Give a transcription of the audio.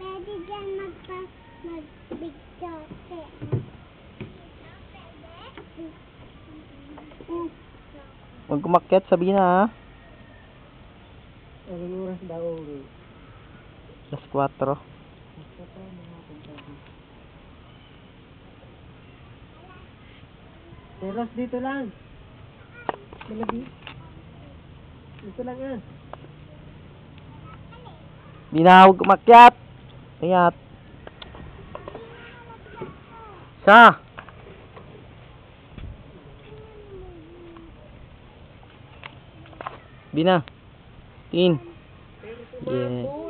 Pwede dyan magbigyote. Huwag kumakyat, sabihin na ha. Anong oras daw? Alas 4. Teros, dito lang. Malabi. Dito lang ah. Di na, huwag kumakyat. Ayat. Sa. Bina. Tingin. Yeah.